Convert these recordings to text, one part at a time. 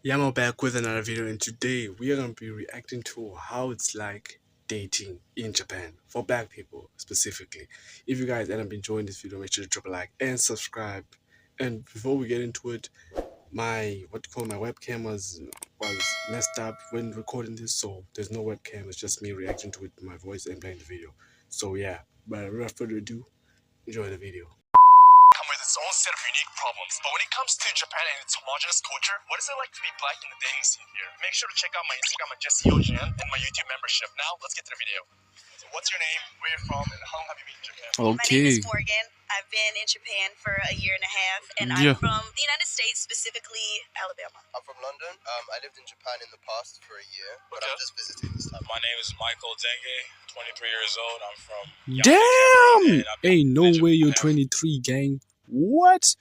Yeah, I'm back with another video, and today we are going to be reacting to how it's like dating in Japan for black people specifically. If you guys end up enjoying this video, make sure to drop a like and subscribe. And before we get into it, my my webcam was messed up when recording this, so there's no webcam. It's just me reacting to it with my voice and playing the video. So yeah, but without further ado, enjoy the video. Come with its own set of unique problems. But when it comes to Japan and its homogenous culture, what is it like to be black in the dating scene here? Make sure to check out my Instagram at Jesse Yojian and my YouTube membership. Now, let's get to the video. So what's your name, where you're from, and how long have you been in Japan? My name is Morgan. I've been in Japan for a year and a half, and I'm from the United States, specifically Alabama. I'm from London. I lived in Japan in the past for a year, but I'm just visiting this time. My name is Michael Denge, 23 years old. I'm from Damn! Ain't no way you're 23, gang. What?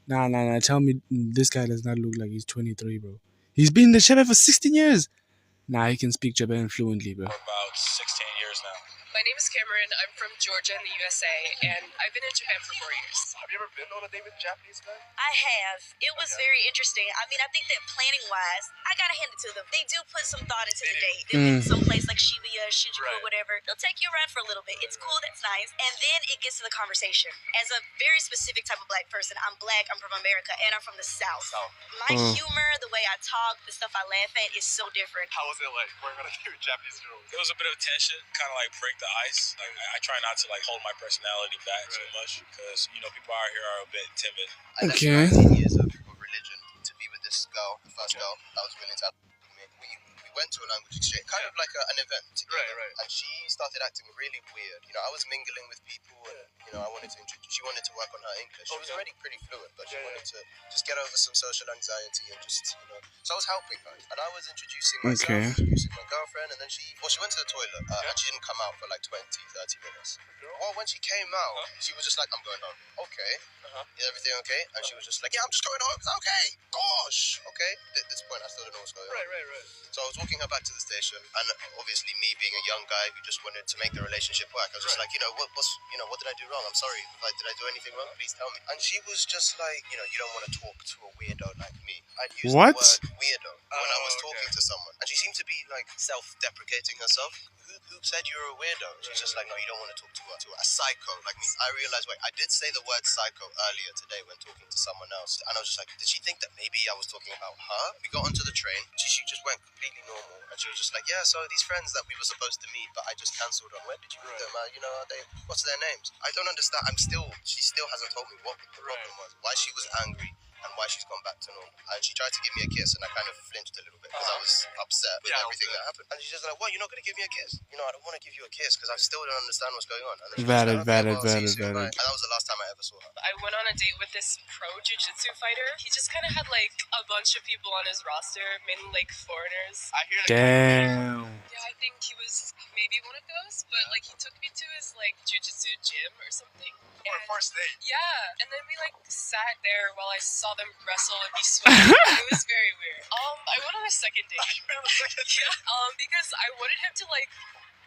Nah. Tell me this guy does not look like he's 23, bro. He's been in Japan for 16 years. Nah, he can speak Japan fluently, bro. For about 16 years now. My name is Cameron. I'm from Georgia in the USA, and I've been in Japan for 4 years. Have you ever been on a date with a Japanese guy? I have. It was very interesting. I mean, I think that planning-wise, I gotta hand it to them. They do put some thought into the date. They'll be someplace like Shibuya, Shinjuku, or whatever. They'll take you around for a little bit. It's cool. That's nice. And then it gets to the conversation. As a very specific type of black person, I'm black. I'm from America, and I'm from the South. My humor, the way I talk, the stuff I laugh at is so different. How was it like working on a date with Japanese girls? There was a bit of tension, kind of like break the ice. Like I try not to like hold my personality back too much because people out here are a bit timid. I left 19 years of religion to be with this girl, the first girl that was willing to have me. We went to a language exchange, kind of like an event together. And she started acting really weird. I was mingling with people, and I wanted to introduce. She wanted to work on her English. She was already pretty fluent, but she wanted to just get over some social anxiety and just. So I was helping her, and I was introducing myself, introducing my girlfriend, and then she went to the toilet, and she didn't come out for like 20, 30 minutes. Well, when she came out, she was just like, "I'm going home." Okay. Is everything okay? And she was just like, "Yeah, I'm just going home." Okay. Gosh. Okay. At this point, I still don't know what's going on. Right. So I was walking her back to the station, and obviously me being a young guy who just wanted to make the relationship work, I was just like, what did I do wrong? I'm sorry. Like, did I do anything wrong? Please tell me. And she was just like, you don't want to talk to a weirdo like me. I'd use the word weirdo when I was talking to someone, and she seemed to be like self-deprecating herself. Who said you were a weirdo? She's just like, no, you don't want to talk to a psycho like me. I realized, wait, I did say the word psycho earlier today when talking to someone else, and I was just like, did she think that maybe I was talking about her? We got onto the train. She just went completely normal, and she was just like, yeah, so these friends that we were supposed to meet, but I just cancelled on. Where did you meet them? Are they? What's their names? I don't understand. She still hasn't told me what the problem was, why she was angry, and why she's gone back to normal. And she tried to give me a kiss, and I kind of flinched a little bit because I was upset with everything that happened. And she's just like, "What? You're not going to give me a kiss? I don't want to give you a kiss because I still don't understand what's going on." And then Valid. And that was the last time I ever saw her. I went on a date with this pro jiu-jitsu fighter. He just kind of had like a bunch of people on his roster, mainly like foreigners. I hear that. Damn. Yeah, I think he was maybe one of those, but like he took me to his like jiu-jitsu gym or something. For a first date. Yeah, and then we like sat there while I saw them wrestle and be sweating. It was very weird. I went on a second date. Yeah, because I wanted him to like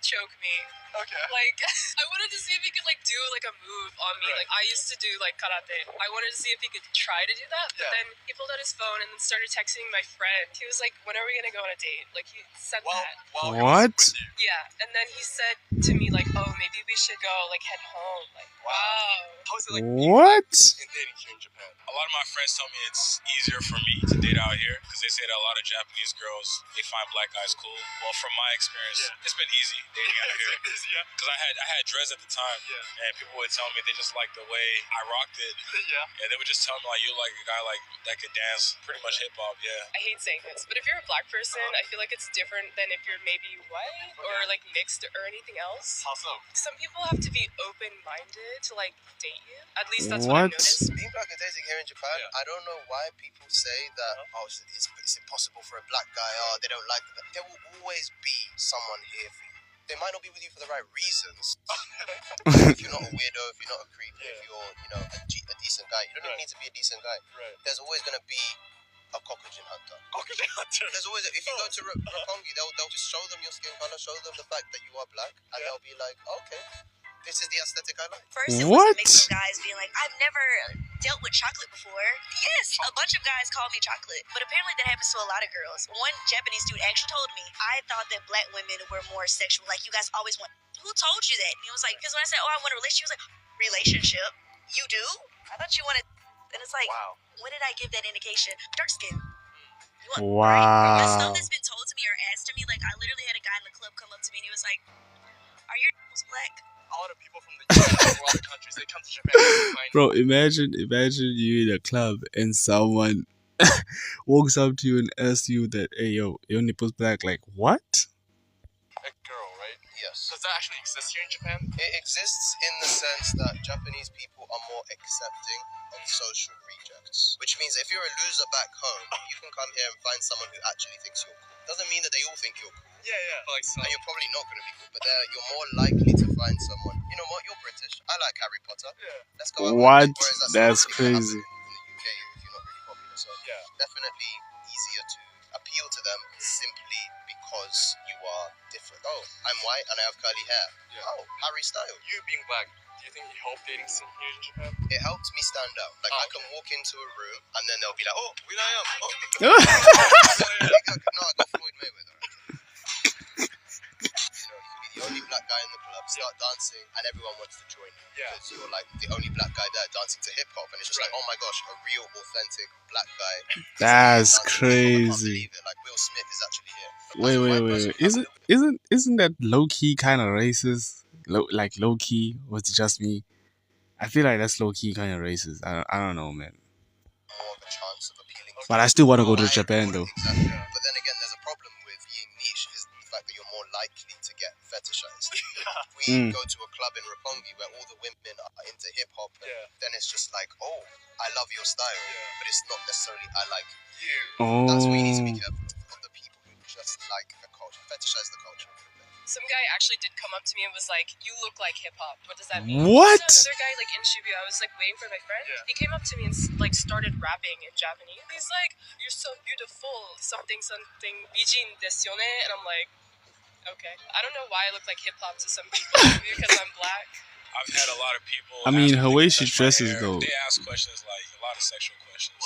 choke me. Okay. Like, I wanted to see if he could like do like a move on me. Like I used to do like karate. I wanted to see if he could try to do that. But then he pulled out his phone and then started texting my friend. He was like, "When are we gonna go on a date?" Like he sent that. What? Yeah, and then he said to me like, "Oh, maybe we should go like head home." Like, wow. How is it like What? in dating here in Japan? A lot of my friends tell me it's easier for me to date out here because they say that a lot of Japanese girls, they find black guys cool. Well, from my experience, it's been easy dating out here. Because I had dreads at the time, and people would tell me they just like the way I rocked it. And they would just tell me like, you're like a guy like that could dance pretty much hip hop. I hate saying this, but if you're a black person, I feel like it's different than if you're maybe white or like mixed or anything else. How so? Some people have to be open-minded to like date you. At least that's what I've noticed. Being black and dating here in Japan, I don't know why people say that, it's impossible for a black guy, they don't like that. There will always be someone here for you. They might not be with you for the right reasons. If you're not a weirdo, if you're not a creep, if you're, a decent guy, you don't even need to be a decent guy. There's always going to be a Kokujin hunter. There's always, if you go to Roppongi, they'll just show them your skin color, show them the fact that you are black, and they'll be like, okay, this is the aesthetic I like. First, it was a mix of guys being like, I've never dealt with chocolate before. Yes, a bunch of guys call me chocolate, but apparently that happens to a lot of girls. One Japanese dude actually told me, I thought that black women were more sexual. Like, you guys always want. Who told you that? And he was like, because when I said, oh, I want a relationship, he was like, relationship? You do? I thought you wanted. And it's like, Wow. when did I give that indication? Dark skin. You want Wow. The stuff that's been told to me or asked to me, like, I literally had a guy in the club come up to me and he was like, are your nipples black? A lot of people from the US or other countries, they come to Japan to find Bro, imagine you in a club and someone walks up to you and asks you that, hey, yo, your nipples black. Like, what? a girl, right? Yes. Does that actually exist here in Japan? It exists in the sense that Japanese people are more accepting of social rejects. Which means if you're a loser back home, you can come here and find someone who actually thinks you're cool. Doesn't mean that they all think you're cool. Yeah, yeah. Like so. And you're probably not going to be cool, but you're more likely to find someone. You know what? You're British. I like Harry Potter. Yeah. Let's go out. What? Whereas That's not really gonna crazy. happen in the UK if you're not really popular. So Yeah. definitely easier to appeal to them simply because you are different. Oh, I'm white and I have curly hair. Yeah. Oh, Harry Styles. You being black, do you think it helped dating scene here in Japan? It helps me stand out. Like I can walk into a room and then they'll be like, "Oh, Will.i.am." Oh. No, I got Floyd Mayweather. You know, you could be the only black guy in the club, start dancing, and everyone wants to join you. Yeah. Because you're like the only black guy there dancing to hip hop, and it's just like, oh my gosh, a real, authentic black guy. That's dancing. I can't crazy. believe it. Like Will Smith is actually here. Wait. Isn't that low key kind of racist? Like low key? Was it just me? I feel like that's low key kind of racist. I don't know, man. More of a chance of appealing. But I still want to go to Japan though. Exactly. But then again, there's a problem with being niche is the fact that you're more likely to get fetishized. We go to a club in Roppongi where all the women are into hip hop, then it's just like, oh, I love your style, but it's not necessarily I like you. That's why you need to be Oh, careful of the people who just like a culture, fetishize the culture. Some guy actually did come up to me and was like, "You look like hip hop. What does that mean?" What? So another guy like in Shibuya, I was like waiting for my friend. Yeah. He came up to me and like started rapping in Japanese. He's like, "You're so beautiful, something something bijin desu yo ne," and I'm like, okay. I don't know why I look like hip hop to some people. Maybe because I'm black. I've had a lot of people. I mean, ask me her if way they she touch my dresses, hair. though. They ask questions like a lot of sexual questions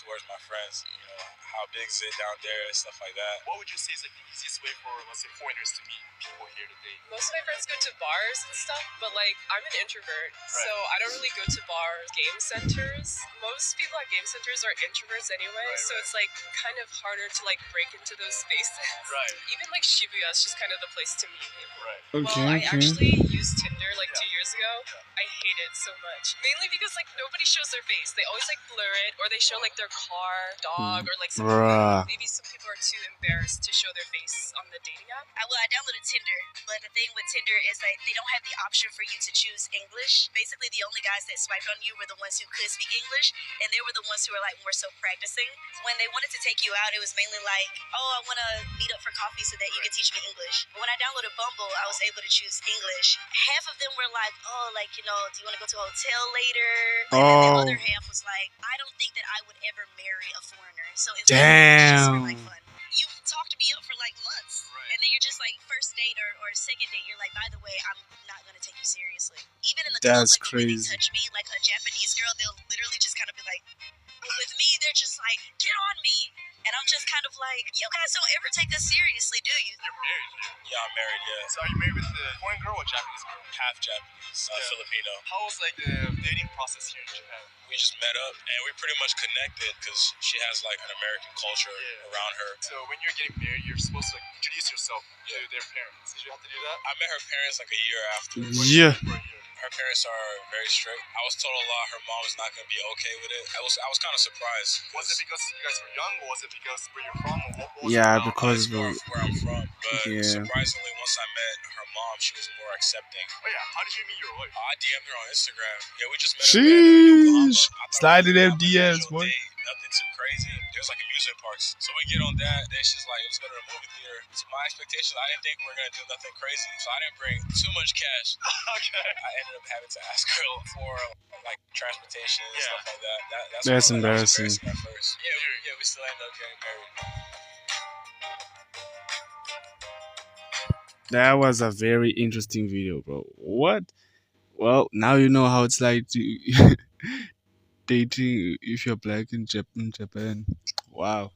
towards my friends. You know, how big is it down there and stuff like that. What would you say is like the easiest way for, let's say, foreigners to meet people here today? Most of my friends go to bars and stuff, but like I'm an introvert, so I don't really go to bars, game centers. Most people at game centers are introverts anyway, so it's like kind of harder to like break into those spaces. Right. Even like Shibuya is just kind of the place to meet people. Right. Well, I actually used Tinder like 2 years ago. I hate it so much. Mainly because like nobody shows their face. They always like blur it, or they show like their car, dog, or like something. Bruh. Maybe some people are too embarrassed to show their face on the dating app. I downloaded Tinder, but the thing with Tinder is that they don't have the option for you to choose English. Basically, the only guys that swiped on you were the ones who could speak English, and they were the ones who were like more so practicing. When they wanted to take you out, it was mainly like, oh, I want to meet up for coffee so that you can teach me English. But when I downloaded Bumble, I was able to choose English. Half of them were like, oh, like, you know, do you want to go to a hotel later? And then the other half was like, I don't think that I would ever marry a foreigner. So it's just for like fun. You talked me up for like months, and then you're just like first date or second date, you're like, by the way, I'm not gonna take you seriously. Even in the That's club, like when they crazy. touch me, like a Japanese girl, they'll literally just kind of be like, but with me, they're just like, get on me, and I'm just kind of like, you guys don't ever take us seriously, do you? You're married here? Yeah, I'm married, yeah. So are you married with the foreign girl or Japanese girl? Half Japanese, Filipino. How was like the dating process here in Japan? We just met up and we pretty much connected because she has like an American culture around her. So when you're getting married, you're supposed to like, introduce yourself to their parents. Did you have to do that? I met her parents like a year after. Yeah. Her parents are very strict. I was told a lot her mom was not going to be okay with it. I was kind of surprised. Was it because you guys were young, or was it because where you're from? Or what was Yeah, it? because where I'm from. But Yeah. surprisingly, once I met her mom, she was more accepting. Oh yeah, how did you meet your wife? I DM'd her on Instagram. Yeah, we just met her in Yokohama. Sheesh. I thought Slide we in them were gonna have a DMs, casual boy. date, nothing too crazy. There's like amusement parks. So we get on that. Then she's like, let's go to the movie theater. So my expectations, I didn't think we were going to do nothing crazy. So I didn't bring too much cash. Okay. I ended up having to ask her for like transportation and stuff like that. That's what- embarrassing. That was embarrassing at first. Yeah, we still ended up getting married. That was a very interesting video, bro. What? Well, now you know how it's like to dating if you're black in Japan. Wow.